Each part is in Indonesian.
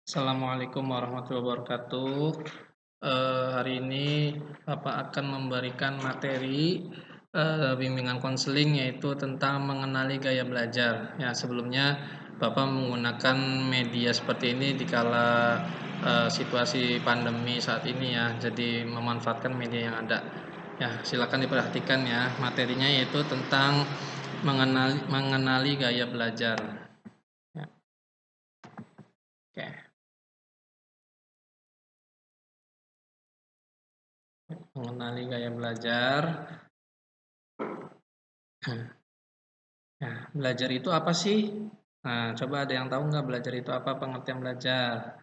Assalamualaikum warahmatullahi wabarakatuh. Hari ini Bapak akan memberikan materi bimbingan konseling yaitu tentang mengenali gaya belajar. Ya, sebelumnya Bapak menggunakan media seperti ini di kala situasi pandemi saat ini ya. Jadi memanfaatkan media yang ada. Ya, silakan diperhatikan ya. Materinya yaitu tentang mengenali gaya belajar. Ya, oke. Mengenali gaya belajar. Nah, belajar itu apa sih? Nah, coba ada yang tahu nggak belajar itu apa, pengertian belajar?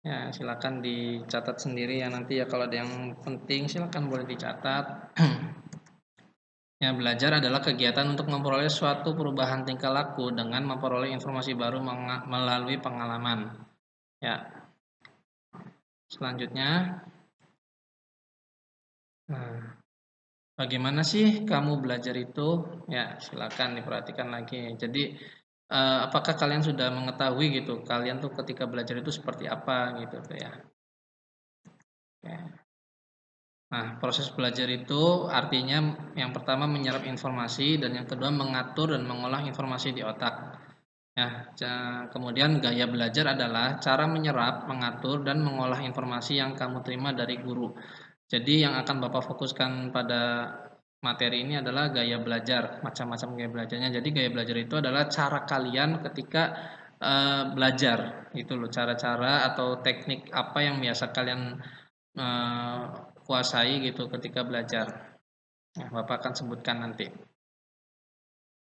Ya, silakan dicatat sendiri ya nanti ya kalau ada yang penting silakan boleh dicatat. Ya, belajar adalah kegiatan untuk memperoleh suatu perubahan tingkah laku dengan memperoleh informasi baru melalui pengalaman. Ya, selanjutnya, nah, bagaimana sih kamu belajar itu? Ya, silakan diperhatikan lagi. Jadi, apakah kalian sudah mengetahui gitu, kalian tuh ketika belajar itu seperti apa gitu tuh ya. Oke. Nah, proses belajar itu artinya yang pertama menyerap informasi dan yang kedua mengatur dan mengolah informasi di otak. Ya, kemudian gaya belajar adalah cara menyerap, mengatur dan mengolah informasi yang kamu terima dari guru. Jadi yang akan Bapak fokuskan pada materi ini adalah gaya belajar, macam-macam gaya belajarnya. Jadi gaya belajar itu adalah cara kalian ketika belajar, itu loh cara-cara atau teknik apa yang biasa kalian eh, kuasai gitu ketika belajar. Nah, Bapak akan sebutkan nanti.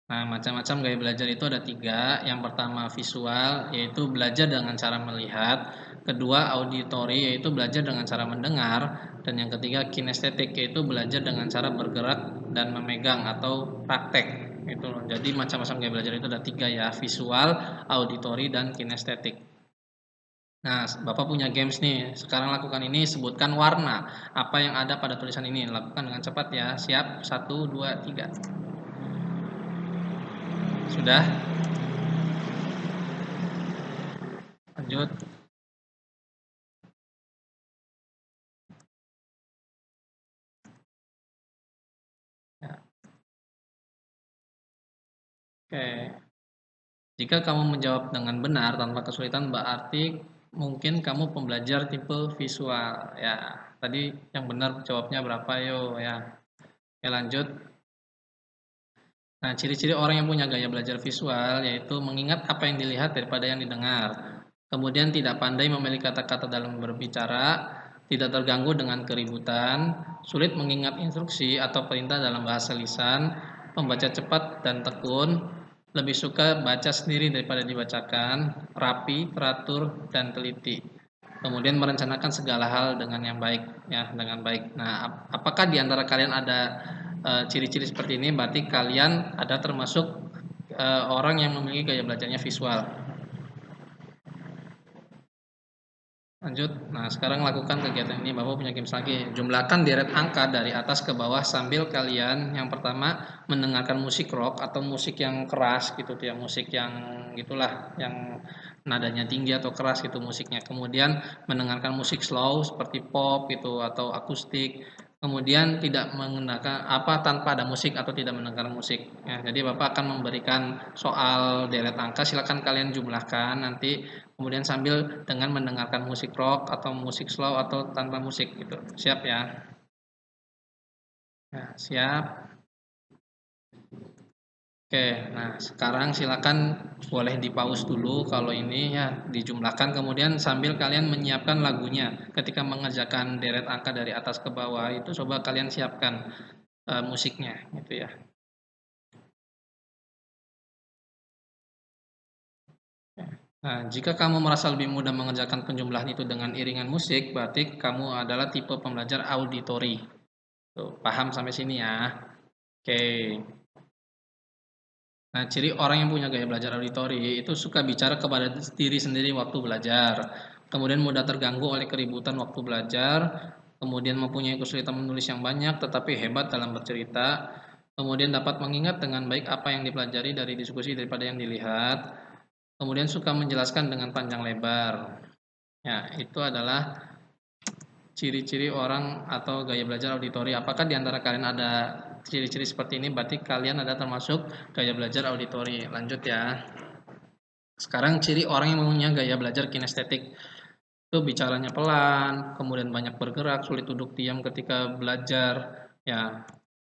Nah, macam-macam gaya belajar itu ada tiga. Yang pertama visual, yaitu belajar dengan cara melihat. Kedua auditory, yaitu belajar dengan cara mendengar. Dan yang ketiga kinestetik, yaitu belajar dengan cara bergerak dan memegang atau praktek. Itu loh. Jadi macam-macam gaya belajar itu ada tiga ya, visual, auditory, dan kinestetik. Nah, Bapak punya games nih. Sekarang lakukan ini, sebutkan warna. Apa yang ada pada tulisan ini? Lakukan dengan cepat ya. Siap? Satu, dua, tiga. Sudah? Lanjut. Ya. Oke. Jika kamu menjawab dengan benar tanpa kesulitan, berarti mungkin kamu pembelajar tipe visual. Ya, tadi yang benar jawabnya berapa yo ya. Oke, lanjut. Nah, ciri-ciri orang yang punya gaya belajar visual yaitu mengingat apa yang dilihat daripada yang didengar. Kemudian tidak pandai memilih kata-kata dalam berbicara, tidak terganggu dengan keributan, sulit mengingat instruksi atau perintah dalam bahasa lisan, membaca cepat dan tekun, lebih suka baca sendiri daripada dibacakan, rapi, teratur, dan teliti. Kemudian merencanakan segala hal dengan yang baik, ya, dengan baik. Nah, apakah di antara kalian ada ciri-ciri seperti ini? Berarti kalian ada termasuk orang yang memiliki gaya belajarnya visual. Lanjut. Nah, sekarang lakukan kegiatan ini. Bapak punya games lagi. Jumlahkan deret angka dari atas ke bawah sambil kalian yang pertama mendengarkan musik rock atau musik yang keras gitu ya, musik yang gitulah, yang nadanya tinggi atau keras gitu musiknya. Kemudian mendengarkan musik slow seperti pop gitu atau akustik. Kemudian tidak menggunakan apa tanpa ada musik atau tidak mendengar musik. Ya, jadi Bapak akan memberikan soal deret angka, silakan kalian jumlahkan nanti. Kemudian sambil dengan mendengarkan musik rock atau musik slow atau tanpa musik gitu. Siap ya? Nah, siap. Oke, nah sekarang silakan boleh di-pause dulu kalau ini ya dijumlahkan kemudian sambil kalian menyiapkan lagunya. Ketika mengerjakan deret angka dari atas ke bawah itu coba kalian siapkan musiknya gitu ya. Nah, jika kamu merasa lebih mudah mengerjakan penjumlahan itu dengan iringan musik, berarti kamu adalah tipe pembelajar auditory. Tuh, paham sampai sini ya? Oke. Nah, ciri orang yang punya gaya belajar auditori itu suka bicara kepada diri sendiri waktu belajar, kemudian mudah terganggu oleh keributan waktu belajar, kemudian mempunyai kesulitan menulis yang banyak tetapi hebat dalam bercerita, kemudian dapat mengingat dengan baik apa yang dipelajari dari diskusi daripada yang dilihat, kemudian suka menjelaskan dengan panjang lebar. Ya, itu adalah ciri-ciri orang atau gaya belajar auditori. Apakah di antara kalian ada ciri-ciri seperti ini? Berarti kalian ada termasuk gaya belajar auditori. Lanjut ya. Sekarang ciri orang yang mempunyai gaya belajar kinestetik. Itu bicaranya pelan, kemudian banyak bergerak, sulit duduk diam ketika belajar, ya.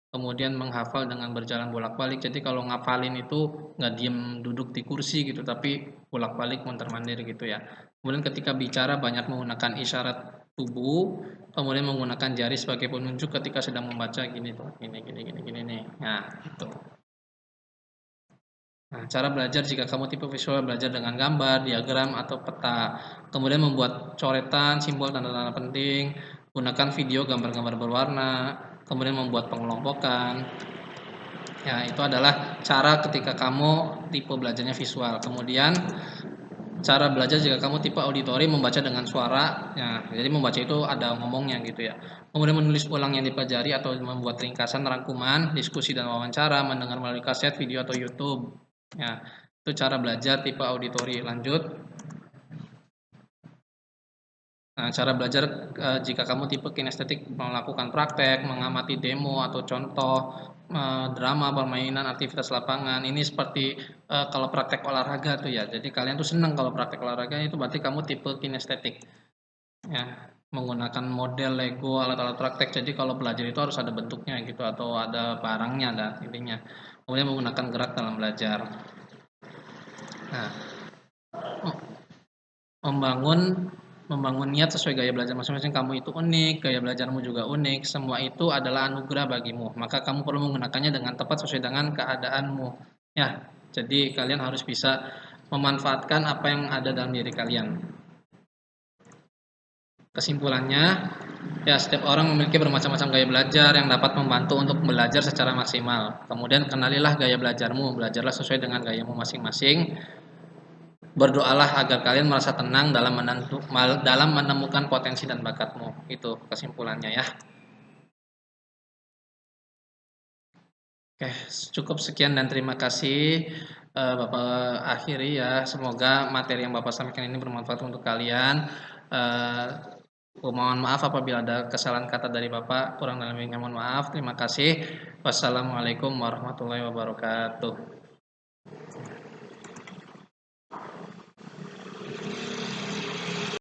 Kemudian menghafal dengan berjalan bolak-balik. Jadi kalau ngafalin itu nggak diem duduk di kursi gitu, tapi bolak-balik mondar-mandir gitu ya. Kemudian ketika bicara banyak menggunakan isyarat tubuh, kemudian menggunakan jari sebagai penunjuk ketika sedang membaca gini tuh, gini nih. Nah, itu. Nah, cara belajar jika kamu tipe visual belajar dengan gambar, diagram, atau peta. Kemudian membuat coretan, simbol, tanda-tanda penting. Gunakan video gambar-gambar berwarna. Kemudian membuat pengelompokan. Ya, itu adalah cara ketika kamu tipe belajarnya visual. Kemudian cara belajar jika kamu tipe auditori membaca dengan suara. Ya, jadi membaca itu ada ngomongnya gitu ya. Kemudian menulis ulang yang dipelajari atau membuat ringkasan rangkuman, diskusi dan wawancara, mendengar melalui kaset, video atau YouTube. Ya, itu cara belajar tipe auditori. Lanjut. Nah, cara belajar jika kamu tipe kinestetik melakukan praktek, mengamati demo atau contoh drama, permainan, aktivitas lapangan. Ini seperti kalau praktek olahraga tuh ya. Jadi kalian tuh senang kalau praktek olahraga itu berarti kamu tipe kinestetik. Ya, menggunakan model Lego, alat-alat praktek. Jadi kalau belajar itu harus ada bentuknya gitu atau ada barangnya ada intinya. Kemudian menggunakan gerak dalam belajar. Nah, membangun membangun niat sesuai gaya belajar masing-masing. Kamu itu unik, gaya belajarmu juga unik, semua itu adalah anugerah bagimu, maka kamu perlu menggunakannya dengan tepat sesuai dengan keadaanmu. Ya, jadi kalian harus bisa memanfaatkan apa yang ada dalam diri kalian. Kesimpulannya, ya setiap orang memiliki bermacam-macam gaya belajar yang dapat membantu untuk belajar secara maksimal. Kemudian kenalilah gaya belajarmu, belajarlah sesuai dengan gayamu masing-masing. Berdoalah agar kalian merasa tenang dalam menemukan potensi dan bakatmu. Itu kesimpulannya ya. Oke, cukup sekian dan terima kasih Bapak akhiri ya. Semoga materi yang Bapak sampaikan ini bermanfaat untuk kalian. Eh, Mohon maaf apabila ada kesalahan kata dari Bapak, kurang dan lebihnya mohon maaf. Terima kasih. Wassalamualaikum warahmatullahi wabarakatuh.